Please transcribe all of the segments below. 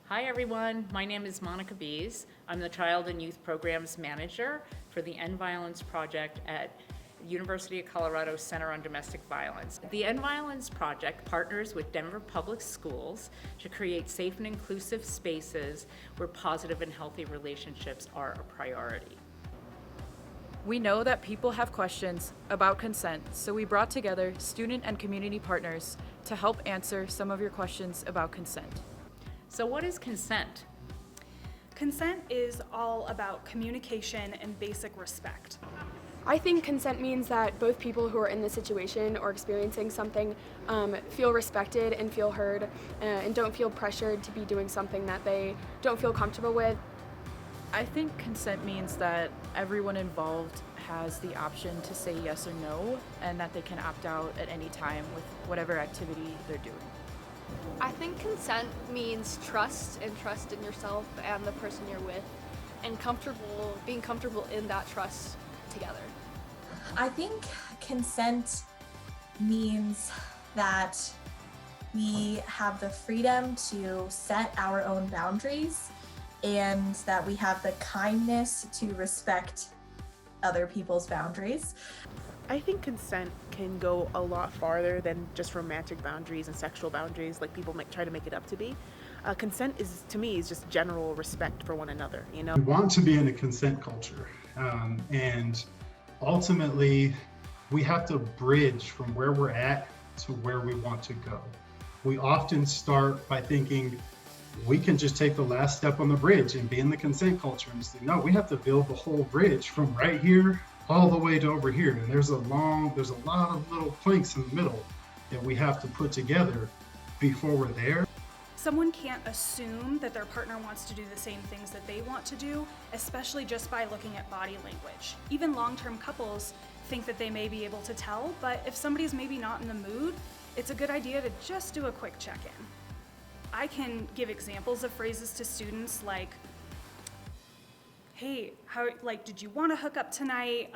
Hi everyone, my name is Monica Bees. I'm the Child and Youth Programs Manager for the End Violence Project at University of Colorado Center on Domestic Violence. The End Violence Project partners with Denver Public Schools to create safe and inclusive spaces where positive and healthy relationships are a priority. We know that people have questions about consent, so we brought together student and community partners to help answer some of your questions about consent. So what is consent? Consent is all about communication and basic respect. I think consent means that both people who are in the situation or experiencing something feel respected and feel heard and don't feel pressured to be doing something that they don't feel comfortable with. I think consent means that everyone involved has the option to say yes or no, and that they can opt out at any time with whatever activity they're doing. I think consent means trust in yourself and the person you're with, and being comfortable in that trust together. I think consent means that we have the freedom to set our own boundaries and that we have the kindness to respect other people's boundaries. I think consent can go a lot farther than just romantic boundaries and sexual boundaries like people might try to make it up to be. Consent to me, is just general respect for one another, you know? We want to be in a consent culture, and ultimately we have to bridge from where we're at to where we want to go. We often start by thinking we can just take the last step on the bridge and be in the consent culture, and say, no, we have to build the whole bridge from right here all the way to over here. And there's a lot of little planks in the middle that we have to put together before we're there. Someone can't assume that their partner wants to do the same things that they want to do, especially just by looking at body language. Even long-term couples think that they may be able to tell, but if somebody's maybe not in the mood, it's a good idea to just do a quick check-in. I can give examples of phrases to students like, hey, did you want to hook up tonight?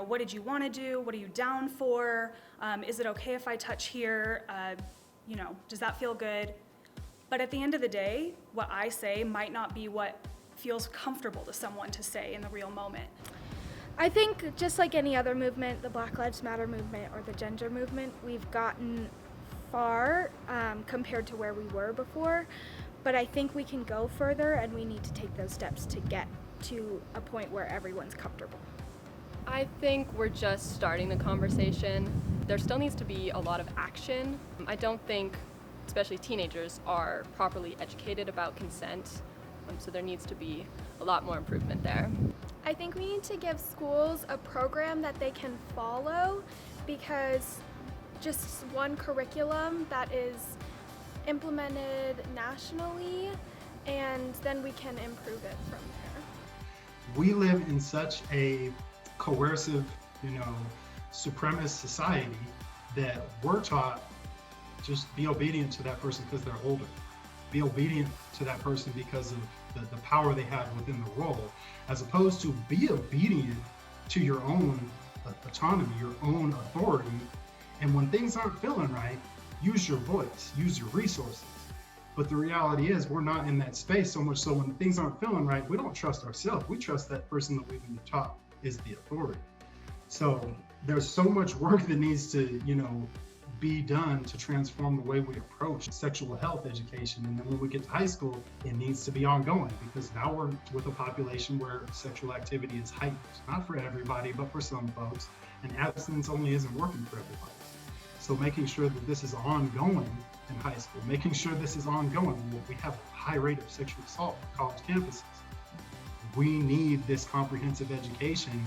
What did you want to do? What are you down for? Is it okay if I touch here? Does that feel good? But at the end of the day, what I say might not be what feels comfortable to someone to say in the real moment. I think just like any other movement, the Black Lives Matter movement or the gender movement, we've gotten far compared to where we were before. But I think we can go further, and we need to take those steps to get to a point where everyone's comfortable. I think we're just starting the conversation. There still needs to be a lot of action. I don't think, especially teenagers, are properly educated about consent, so there needs to be a lot more improvement there. I think we need to give schools a program that they can follow, because just one curriculum that is implemented nationally, and then we can improve it from there. We live in such a coercive, supremacist society that we're taught just be obedient to that person because they're older. Be obedient to that person because of the power they have within the role, as opposed to be obedient to your own autonomy, your own authority. And when things aren't feeling right, use your voice, use your resources. But the reality is we're not in that space, so much so when things aren't feeling right, we don't trust ourselves. We trust that person that we've been taught is the authority. So there's so much work that needs to, be done to transform the way we approach sexual health education. And then when we get to high school, it needs to be ongoing, because now we're with a population where sexual activity is heightened. Not for everybody, but for some folks. And abstinence only isn't working for everybody. So making sure that this is ongoing in high school, making sure this is ongoing. We have a high rate of sexual assault on college campuses. We need this comprehensive education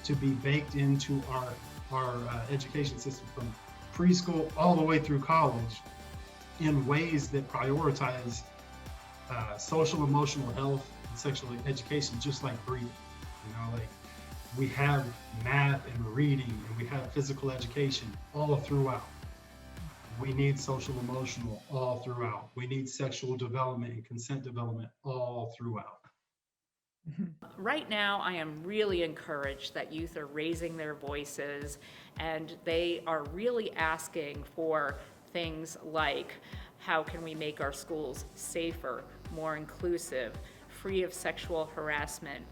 to be baked into our education system from preschool all the way through college in ways that prioritize social emotional health and sexual education, just like breathing. We have math and reading, and we have physical education all throughout. We need social emotional all throughout. We need sexual development and consent development all throughout. Right now, I am really encouraged that youth are raising their voices, and they are really asking for things like how can we make our schools safer, more inclusive, free of sexual harassment,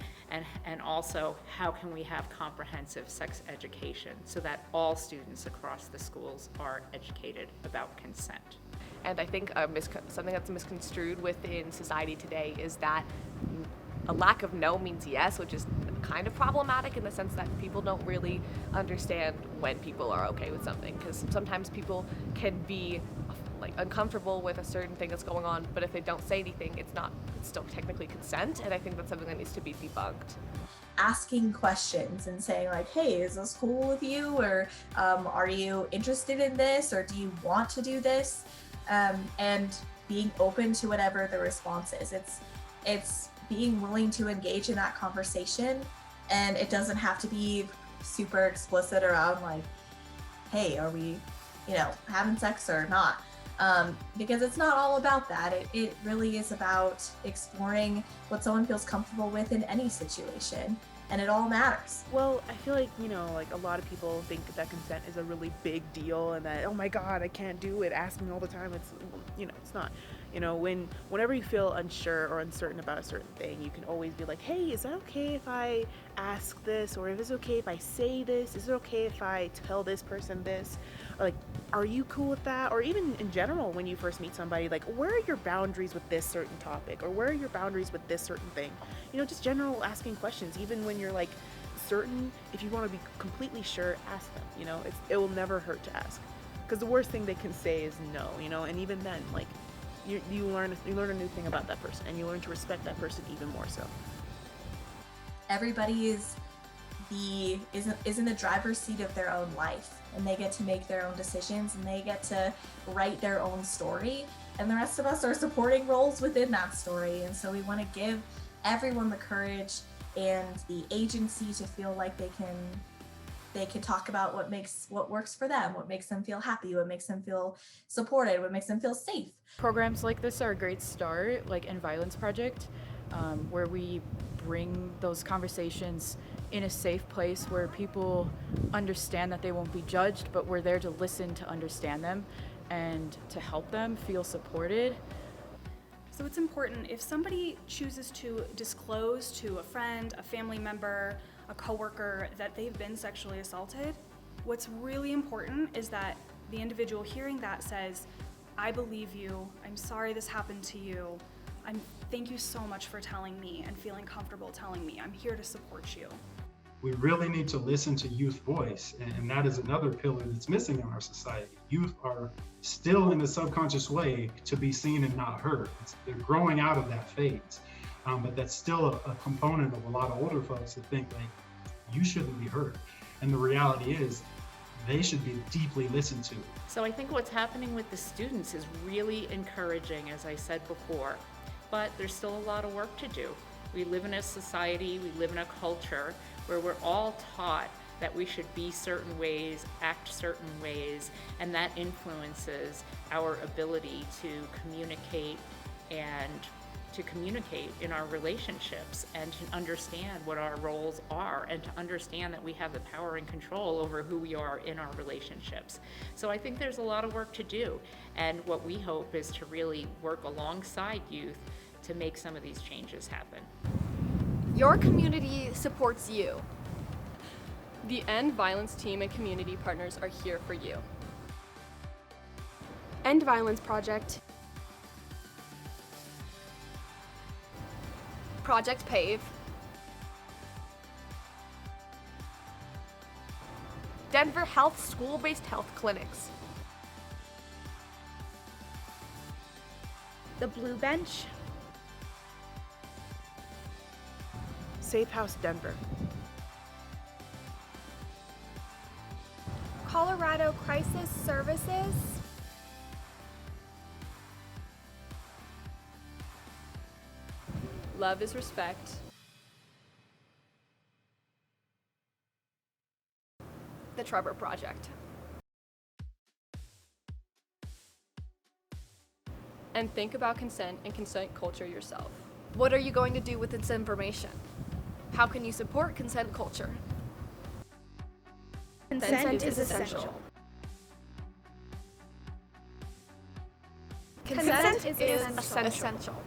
and also how can we have comprehensive sex education so that all students across the schools are educated about consent. And I think something that's misconstrued within society today is that a lack of no means yes, which is kind of problematic in the sense that people don't really understand when people are okay with something, because sometimes people can be like uncomfortable with a certain thing that's going on, but if they don't say anything, it's still technically consent, and I think that's something that needs to be debunked. Asking questions and saying like, hey, is this cool with you? Or are you interested in this? Or do you want to do this? And being open to whatever the response is. It's being willing to engage in that conversation, and it doesn't have to be super explicit around like, hey, are we, having sex or not? Because it's not all about that. It really is about exploring what someone feels comfortable with in any situation, and it all matters. Well, I feel like, like a lot of people think that consent is a really big deal and that, oh my God, I can't do it, ask me all the time. It's, it's not. Whenever you feel unsure or uncertain about a certain thing, you can always be like, hey, is that okay if I ask this? Or if it's okay if I say this? Is it okay if I tell this person this? Or like, are you cool with that? Or even in general, when you first meet somebody, like, where are your boundaries with this certain topic? Or where are your boundaries with this certain thing? Just general asking questions, even when you're like certain. If you want to be completely sure, ask them. It will never hurt to ask, because the worst thing they can say is no. And even then, like, you learn a new thing about that person, and you learn to respect that person even more so. Everybody is in the driver's seat of their own life, and they get to make their own decisions, and they get to write their own story, and the rest of us are supporting roles within that story. And so we want to give everyone the courage and the agency to feel like they can talk about what works for them, what makes them feel happy, what makes them feel supported, what makes them feel safe. Programs like this are a great start, like End Violence Project, where we bring those conversations in a safe place where people understand that they won't be judged, but we're there to listen, to understand them, and to help them feel supported. So it's important, if somebody chooses to disclose to a friend, a family member, a coworker that they've been sexually assaulted, what's really important is that the individual hearing that says, I believe you, I'm sorry this happened to you, thank you so much for telling me and feeling comfortable telling me, I'm here to support you. We really need to listen to youth voice, and that is another pillar that's missing in our society. Youth are still in a subconscious way to be seen and not heard. They're growing out of that phase, but that's still a component of a lot of older folks that think like, you shouldn't be heard. And the reality is, they should be deeply listened to. So I think what's happening with the students is really encouraging, as I said before, but there's still a lot of work to do. We live in a society, we live in a culture where we're all taught that we should be certain ways, act certain ways, and that influences our ability to communicate in our relationships, and to understand what our roles are, and to understand that we have the power and control over who we are in our relationships. So I think there's a lot of work to do, and what we hope is to really work alongside youth to make some of these changes happen. Your community supports you. The End Violence team and community partners are here for you. End Violence Project. Project PAVE. Denver Health school-based health clinics. The Blue Bench. Safe House Denver. Colorado Crisis Services. Love is respect. The Trevor Project. And think about consent and consent culture yourself. What are you going to do with this information? How can you support consent culture? Consent is essential. Consent is is essential. essential.